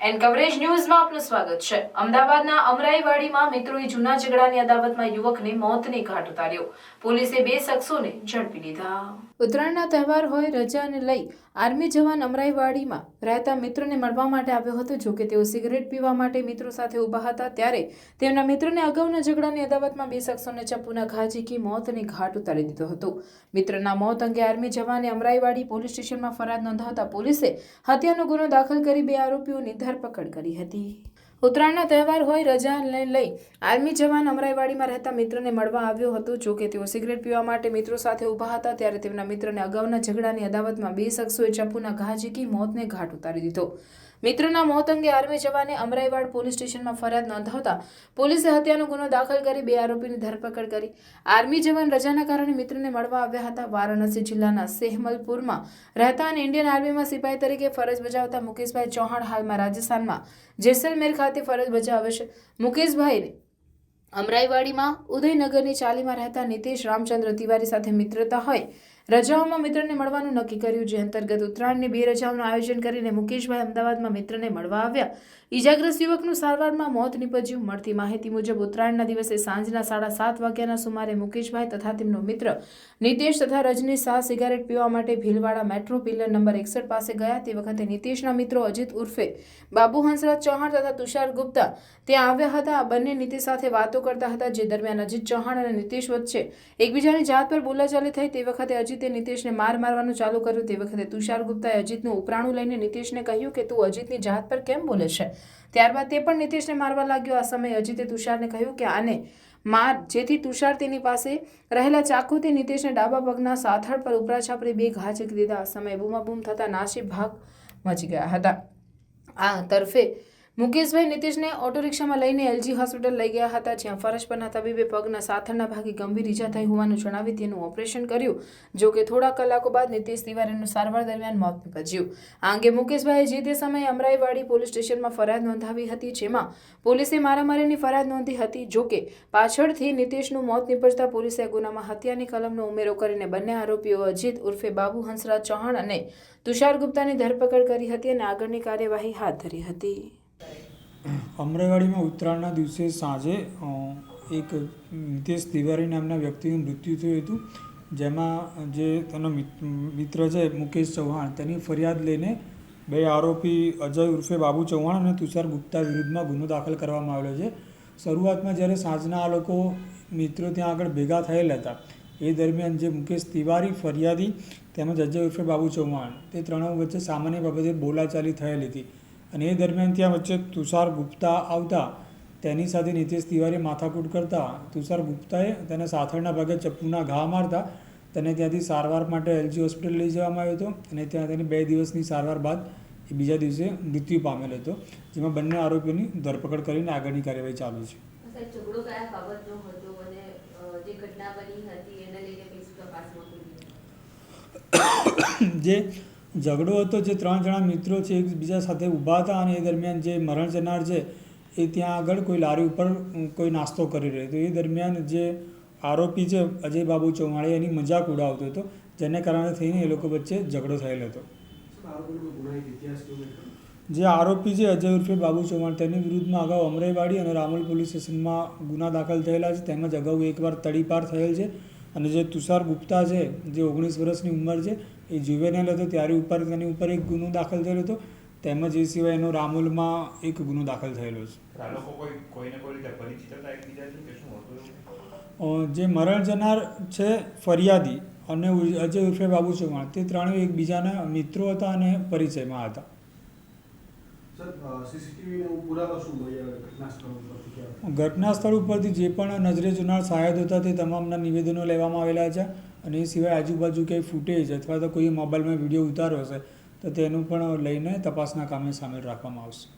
N coverage ન્યૂઝમાં આપનું સ્વાગત છે। અમદાવાદના અમરાઈવાડીમાં મિત્રોએ જૂના ઝઘડાની અદાવતમાં યુવકને મોતને ઘાટ ઉતાર્યો। પોલીસે 2 શખ્સોને ઝડપી લીધા। ઉત્તરાયણના તહેવાર હોય રજાને લઈ આર્મી જવાન અમરાઈવાડીમાં રહેતા મિત્રોને મળવા માટે આવ્યો હતો। જો કે તેઓ સિગરેટ પીવા માટે મિત્રો સાથે ઊભા હતા ત્યારે તેમના મિત્રને અગાઉના ઝઘડાની અદાવતમાં 2 શખ્સોને ચપ્પુના ઘા ઝીકી મોતને ઘાટ ઉતારી દીધો હતો। મિત્રના મોત અંગે આર્મી જવાને અમરાઈવાડી પોલીસ સ્ટેશનમાં ફરિયાદ નોંધાવતા પોલીસે હત્યાનો ગુનો દાખલ કરી 2 આરોપીઓની ધરપકડ કરી હતી। ઉત્તરાયણનો તહેવાર હોય રજાને લઈ આર્મી જવાન અમરાઈવાડીમાં રહેતા મિત્રને મળવા આવ્યો હતો। જો કે તેઓ સિગરેટ પીવા માટે મિત્રો સાથે ઊભા હતા ત્યારે તેમના મિત્રને અગાઉના ઝઘડાની અદાવતમાં 2 શખ્સોએ ચપ્પુના ઘા ઝીકી મોતને ઘાટ ઉતારી દીધો। મિત્રના મોત અંગે આર્મી જવાને અમરાઈવાડ પોલીસ સ્ટેશનમાં ફરિયાદ નોંધાવતા પોલીસે હત્યાનો ગુનો દાખલ કરી 2 આરોપીની ધરપકડ કરી। આર્મી જવાન રજાના કારણે મિત્રને મળવા આવ્યા હતા। વારાણસી જિલ્લાના સેહમલપુરમાં રહેતા અને ઇન્ડિયન આર્મીમાં સિપાહી તરીકે ફરજ બજાવતા મુકેશભાઈ ચૌહાણ હાલમાં રાજસ્થાનમાં જેસલમેર ખાતે ફરજ બજાવે છે। મુકેશભાઈને અમરાઈવાડીમાં ઉદયનગરની ચાલીમાં રહેતા નીતિશ રામચંદ્ર તિવારી સાથે મિત્રતા હોય રજાઓમાં મિત્રને મળવાનું નક્કી કર્યું, જે અંતર્ગત ઉત્તરાયણની 2 રજાઓનું આયોજન કરીને મુકેશભાઈ અમદાવાદમાં મિત્રને મળવા આવ્યા। ઈજાગ્રસ્ત યુવકનું સારવારમાં મોત નીપજ્યું। મળતી માહિતી મુજબ ઉત્તરાયણના દિવસે સાંજના 7:30 વાગ્યાના સુમારે મુકેશભાઈ તથા તેમનો મિત્ર નીતેશ તથા રજનીશ શાહ સિગારેટ પીવા માટે ભીલવાડા મેટ્રો પિલર નંબર 61 પાસે ગયા। તે વખતે નીતેશના મિત્રો અજીત ઉર્ફે બાબુ હંસરાજ ચૌહાણ તથા તુષાર ગુપ્તા ત્યાં આવ્યા હતા। આ બંને નીતેશ સાથે વાતો કરતા હતા, જે દરમિયાન અજીત ચૌહાણ અને નીતેશ વચ્ચે એકબીજાની જાત પર બોલાચાલી થઈ। તે વખતે અજીતે નીતેશને મારવાનું ચાલુ કર્યું। તે વખતે તુષાર ગુપ્તાએ અજીતનું ઉપરાણું લઈને નીતેશને કહ્યું કે તું અજીતની જાત પર કેમ બોલે છે। ત્યારબાદ તે પણ નીતેશને મારવા લાગ્યો। આ સમયે અજીતે તુષારને કહ્યું કે આને માર, જેથી તુષાર તેની પાસે રહેલા ચાકુથી નીતેશને ડાબા પગના સાથળ પર ઉપરા છાપરી 2 ઘા ઝીકી દીધા। આ સમયે બૂમાબૂમ થતા નાસી ભાગ મચી ગયા હતા। આ તરફે મુકેશભાઈ નીતેશને ઓટો રિક્ષામાં લઈને એલજી હોસ્પિટલ લઈ ગયા હતા, જ્યાં ફરજ પરના તબીબે પગના સાથળના ભાગે ગંભીર ઈજા થઈ હોવાનું જણાવી તેનું ઓપરેશન કર્યું। જો કે થોડા કલાકો બાદ નીતેશ તિવારીનું સારવાર દરમિયાન મોત નીપજ્યું। આ અંગે મુકેશભાઈએ જે તે સમયે અમરાઈવાડી પોલીસ સ્ટેશનમાં ફરિયાદ નોંધાવી હતી, જેમાં પોલીસે મારામારીની ફરિયાદ નોંધી હતી। જો કે પાછળથી નીતેશનું મોત નીપજતા પોલીસે ગુનામાં હત્યાની કલમનો ઉમેરો કરીને બંને આરોપીઓ અજીત ઉર્ફે બાબુ હંસરાજ ચૌહાણ અને તુષાર ગુપ્તાની ધરપકડ કરી હતી અને આગળની કાર્યવાહી હાથ ધરી હતી। અમરાઈવાડીમાં ઉત્તરાયણના દિવસે સાંજે એક નીતેશ તિવારી નામના વ્યક્તિનું મૃત્યુ થયું હતું, જેમાં જે તેનો મિત્ર છે મુકેશ ચૌહાણ, તેની ફરિયાદ લઈને 2 આરોપી અજય ઉર્ફે બાબુ ચૌહાણ અને તુષાર ગુપ્તા વિરુદ્ધમાં ગુનો દાખલ કરવામાં આવેલો છે। શરૂઆતમાં જ્યારે સાંજના આ લોકો મિત્રો ત્યાં આગળ ભેગા થયેલા હતા, એ દરમિયાન જે મુકેશ તિવારી ફરિયાદી તેમજ અજય ઉર્ફે બાબુ ચૌહાણ, તે ત્રણેય વચ્ચે સામાન્ય બાબતે બોલાચાલી થયેલી હતી અને એ દરમિયાન ત્યાં વચ્ચે તુષાર ગુપ્તા આવતા તેની સાથે નીતેશ તિવારીએ માથાકૂટ કરતા તુષાર ગુપ્તાએ તેને સાથળના ભાગે ચપ્પુના ઘા મારતા તેને ત્યાંથી સારવાર માટે એલજી હોસ્પિટલ લઈ જવામાં આવ્યો હતો અને ત્યાં તેની 2 દિવસની સારવાર બાદ એ બીજા દિવસે મૃત્યુ પામેલો હતો, જેમાં બંને આરોપીઓની ધરપકડ કરીને આગળની કાર્યવાહી ચાલુ છે। ઝઘડો કયા બાબતનો હતો અને જે ઘટના બની હતી એને લઈને કઈ તપાસમાં જે ઝઘડો હતો, જે 3 જણા મિત્રો છે એકબીજા સાથે ઊભા હતા અને એ દરમિયાન જે મરણ જનાર છે એ ત્યાં આગળ કોઈ લારી ઉપર કોઈ નાસ્તો કરી રહ્યો હતો। એ દરમિયાન જે આરોપી છે અજય બાબુ ચૌહાણ એની મજાક ઉડાવતો હતો, જેને કારણે થઈને એ લોકો વચ્ચે ઝઘડો થયેલો હતો। જે આરોપી છે અજય ઉર્ફે બાબુ ચૌહાણ, તેની વિરુદ્ધમાં અગાઉ અમરાઈવાડી અને રામોલ પોલીસ સ્ટેશનમાં ગુના દાખલ થયેલા છે, તેમજ અગાઉ એકવાર તડીપાર થયેલ છે। અને જે તુષાર ગુપ્તા છે, જે 19 વર્ષની ઉંમર છે, એ જુવેનાઇલ હતો ત્યારે તેની ઉપર એક ગુનો દાખલ થયેલો હતો, તેમજ એ સિવાય એનો રામોલમાં એક ગુનો દાખલ થયેલો છે। જે મરણ જનાર છે ફરિયાદી અને અજય ઉર્ફે બાબુ ચૌહાણ, તે ત્રણેય એકબીજાના મિત્રો હતા અને પરિચયમાં હતા। ઘટના સ્થળ ઉપરથી જે પણ નજરે જોનાર સાયદ હતા તે તમામના નિવેદનો લેવામાં આવેલા છે અને એ સિવાય આજુબાજુ કંઈ ફૂટેજ અથવા તો કોઈ મોબાઈલમાં વિડીયો ઉતાર્યો હશે તો તેનું પણ લઈને તપાસના કામે સામેલ રાખવામાં આવશે।